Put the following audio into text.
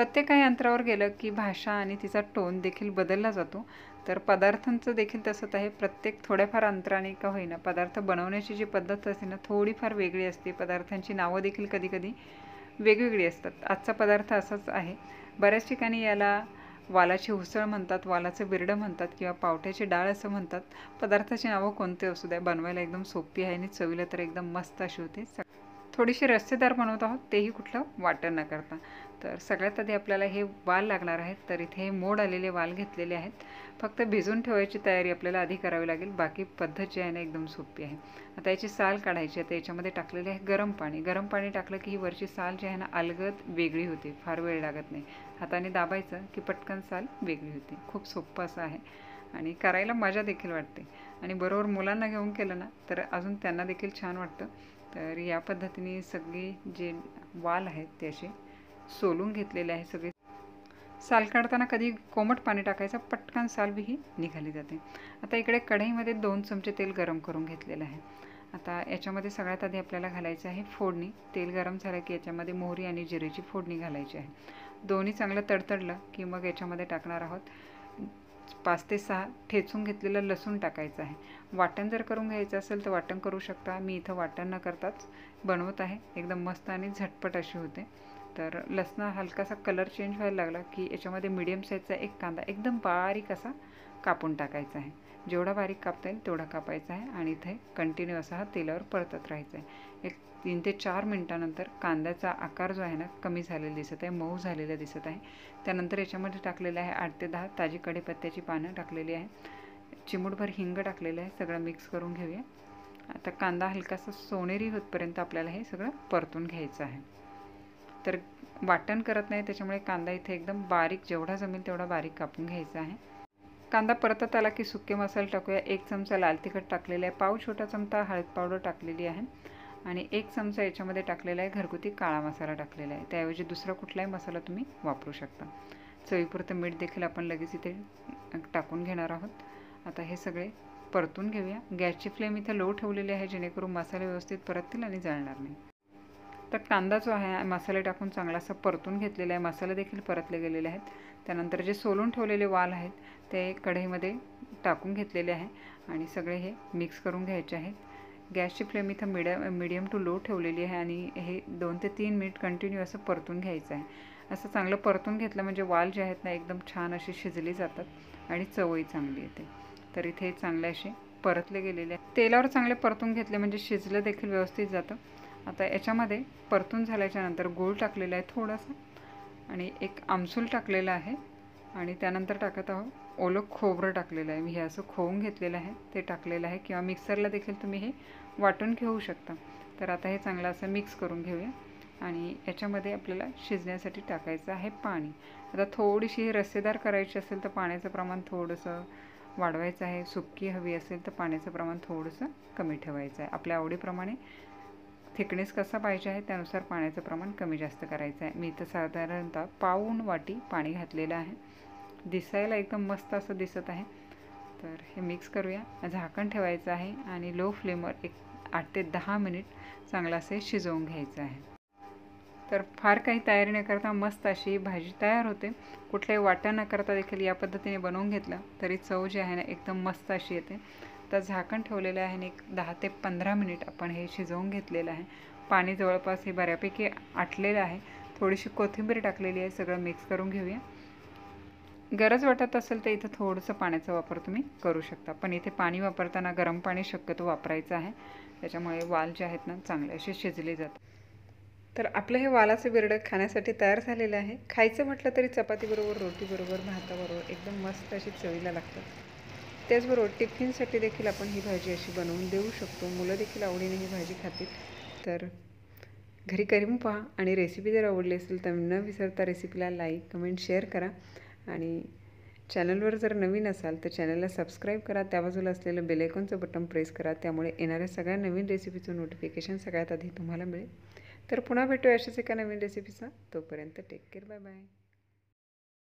प्रत्येक काही अंतरावर गेलं की भाषा आणि तिचा टोन देखील बदलला जातो। तर पदार्थांचं देखील तसंच आहे। प्रत्येक थोड्याफार अंतराने का होईना पदार्थ बनवण्याची जी पद्धत असते ना थोडीफार वेगळी असते। पदार्थांची नावं देखील कधी-कधी वेगवेगळी असतात। आजचा पदार्थ असाच आहे। बऱ्याच ठिकाणी याला वालाची उसळ म्हणतात, वालाचं बिरडं म्हणतात किंवा पावट्याची डाळ असं म्हणतात। पदार्थाची नावं कोणते असू द्या, बनवायला एकदम सोपी आहे आणि चवीला तर एकदम मस्त अशी होते। थोडीशी रस्सेदार बनवत आहोत, तेही कुठलं वाटण न करता। तर सगळ्यात आधी आपल्याला हे वाल लागणार आहेत। तर इथे मोड आलेले वाल घेतलेले आहेत। फक्त भिजवून ठेवायची तयारी आपल्याला आधी करावी लागेल। बाकी पद्धत जी आहे ना एकदम सोपी आहे। आता याची साल काढायची आहे। याच्यामध्ये टाकलेले आहे गरम पाणी। गरम पाणी टाकलं की ही वरची साल जी आहे ना अलगद वेगळी होते, फार वेळ लागत नाही। हाताने दाबायचं की पटकन साल वेगळी होते। खूप सोपं असं आहे आणि करायला मजा देखील वाटते आणि बरोबर मुलांना घेऊन केलं ना तर अजून त्यांना देखील छान वाटतं। तर या पद्धतीने सगळे जे वाल आहेत ते असे सोलून घेतलेले आहे। सगळे साल काढताना कधी कोमट पाणी टाकायचं, पटकन साल ही निघाली जाते। आता इकडे कढईमध्ये 2 चमचे तेल गरम करून घेतलेलं आहे। आता याच्यामध्ये सगळ्यात आधी आपल्याला घालायचं आहे फोडणी। तेल गरम झालं की याच्यामध्ये मोहरी आणि जिरेची फोडणी घालायची आहे। दोन्ही चांगलं तडतडलं की मग याच्यामध्ये टाकणार आहोत 5 ते 6 ठेचून घेतलेलं लसूण टाकायचं आहे। वाटण जर करून घ्यायचं असेल तर वाटण करू शकता। मी इथं वाटण न करताच बनवत आहे। एकदम मस्त आणि झटपट अशी होते। तर लसणा हलकासा कलर चेंज व्हायला लागला की याच्यामध्ये मीडियम साईजचा एक कांदा एकदम बारीक असा कापून टाकायचा आहे। जेवढा बारीक कापता येईल तेवढा कापायचा आहे आणि इथे कंटिन्यू असा हा तेलावर परतत राहायचं आहे। एक 3 ते 4 मिनिटानंतर कांद्याचा आकार जो आहे ना कमी झालेला दिसत आहे, मऊ झालेला दिसत आहे। त्यानंतर याच्यामध्ये टाकलेलं आहे 8 ते 10 ताजी कढीपत्त्याची पानं टाकलेली आहे। चिमूटभर हिंग टाकलेलं आहे। सगळं मिक्स करून घेऊया। आता कांदा हलकासा सोनेरी होतपर्यंत आपल्याला हे सगळं परतून घ्यायचं आहे। तर वाटण करत नाही त्याच्यामुळे कांदा इथे एकदम बारीक जेवढा जमेल तेवढा बारीक कापून घ्यायचा आहे। कांदा परतत आला की सुके मसाले टाकूया। 1 चमचा लाल तिखट टाकलेला आहे, पाव छोटा चमचा हळद पावडर टाकलेली आहे आणि 1 चमचा याच्यामध्ये टाकलेला आहे घरगुती काळा मसाला टाकलेला आहे। त्याऐवजी दुसरा कुठलाही मसाला तुम्ही वापरू शकता। चवीपुरतं मीठ देखील आपण लगेच इथे टाकून घेणार आहोत। आता हे सगळे परतून घेऊया। गॅसची फ्लेम इथे लो ठेवलेली आहे जेणेकरून मसाले व्यवस्थित परततील आणि जळणार नाही। तर कांदा जो आहे मसाले टाकून चांगला असा परतून घेतलेला आहे। मसाले देखील परतले गेलेले आहेत। त्यानंतर जे सोलून ठेवलेले वाल आहेत ते कढईमध्ये टाकून घेतलेले आहे आणि सगळे हे मिक्स करून घ्यायचे आहेत। गॅसची फ्लेम इथं मीडियम टू लो ठेवलेली आहे आणि हे 2 ते 3 मिनिट कंटिन्यू असं परतून घ्यायचं आहे। असं चांगलं परतून घेतलं म्हणजे वाल जे आहेत ना एकदम छान असे शिजले जातात आणि चवही चांगली येते। तर इथे चांगले असे परतले गेलेले आहे। तेलावर चांगले परतून घेतले म्हणजे शिजलं देखील व्यवस्थित जातं। आता याच्यामध्ये परतून झाल्याच्यानंतर गूळ टाकलेला आहे थोडासा आणि एक आमसूल टाकलेला आहे आणि त्यानंतर टाकत आहोत ओलं खोबरं टाकलेलं आहे। मी हे असं खोवून घेतलेलं आहे ते टाकलेलं आहे किंवा मिक्सरला देखील तुम्ही हे वाटून घेऊ शकता। तर आता हे चांगलं असं मिक्स करून घेऊया आणि याच्यामध्ये आपल्याला शिजण्यासाठी टाकायचं आहे पाणी। आता थोडीशी रस्सेदार करायची असेल तर पाण्याचं प्रमाण थोडंसं वाढवायचं आहे। सुक्की हवी असेल तर पाण्याचं प्रमाण थोडंसं कमी ठेवायचं आहे। आपल्या आवडीप्रमाणे थिकनेस कसा पाहिजे आहे त्यानुसार पाण्याचं प्रमाण कमी जास्त करायचं आहे। मी इथं साधारणतः पाऊण वाटी पाणी घातलेलं आहे। दिसायला एकदम मस्त असं दिसत आहे। तर हे मिक्स करूया। झाकण ठेवायचं आहे आणि लो फ्लेमवर एक 8 ते 10 मिनिट चांगलं असे शिजवून घ्यायचं आहे। तर फार काही तयारी न करता मस्त अशी भाजी तयार होते। कुठल्याही वाटण न करता देखील या पद्धतीने बनवून घेतलं तरी चव जी आहे ना एकदम मस्त अशी येते। तर झाकण ठेवलेलं आहे आणि एक 10 ते 15 मिनिट आपण हे शिजवून घेतलेलं आहे। पाणी जवळपास हे बऱ्यापैकी आटलेलं आहे। थोडीशी कोथिंबीर टाकलेली आहे। सगळं मिक्स करून घेऊया। गरज वाटत असेल तर इथं थोडंसं पाण्याचा वापर तुम्ही करू शकता, पण इथे पाणी वापरताना गरम पाणी शक्यतो वापरायचं आहे। त्याच्यामुळे वाल जे आहेत ना चांगले असे शिजले जातात। तर आपलं हे वालाचं बिरडं खाण्यासाठी तयार झालेलं आहे। खायचं म्हटलं तरी चपातीबरोबर, रोटीबरोबर, भाताबरोबर एकदम मस्त अशी चवीला लागतात। त्याचबरोबर टिफिनसाठी देखील आपण ही भाजी अशी बनवून देऊ शकतो। मुलं देखील आवडीने ही भाजी खातील। तर घरी करून पहा आणि रेसिपी जर आवडली असेल तर न विसरता रेसिपीला लाईक, कमेंट, शेअर करा आणि चॅनलवर जर नवीन असाल तर चॅनलला सबस्क्राईब करा। त्या बाजूला असलेलं बेल आयकॉनचं बटन प्रेस करा, त्यामुळे येणाऱ्या सगळ्या नवीन रेसिपीचं नोटिफिकेशन सगळ्यात आधी तुम्हाला मिळेल। तर पुन्हा भेटूया अशाच एका नवीन रेसिपीचा। तोपर्यंत टेक केअर, बाय बाय।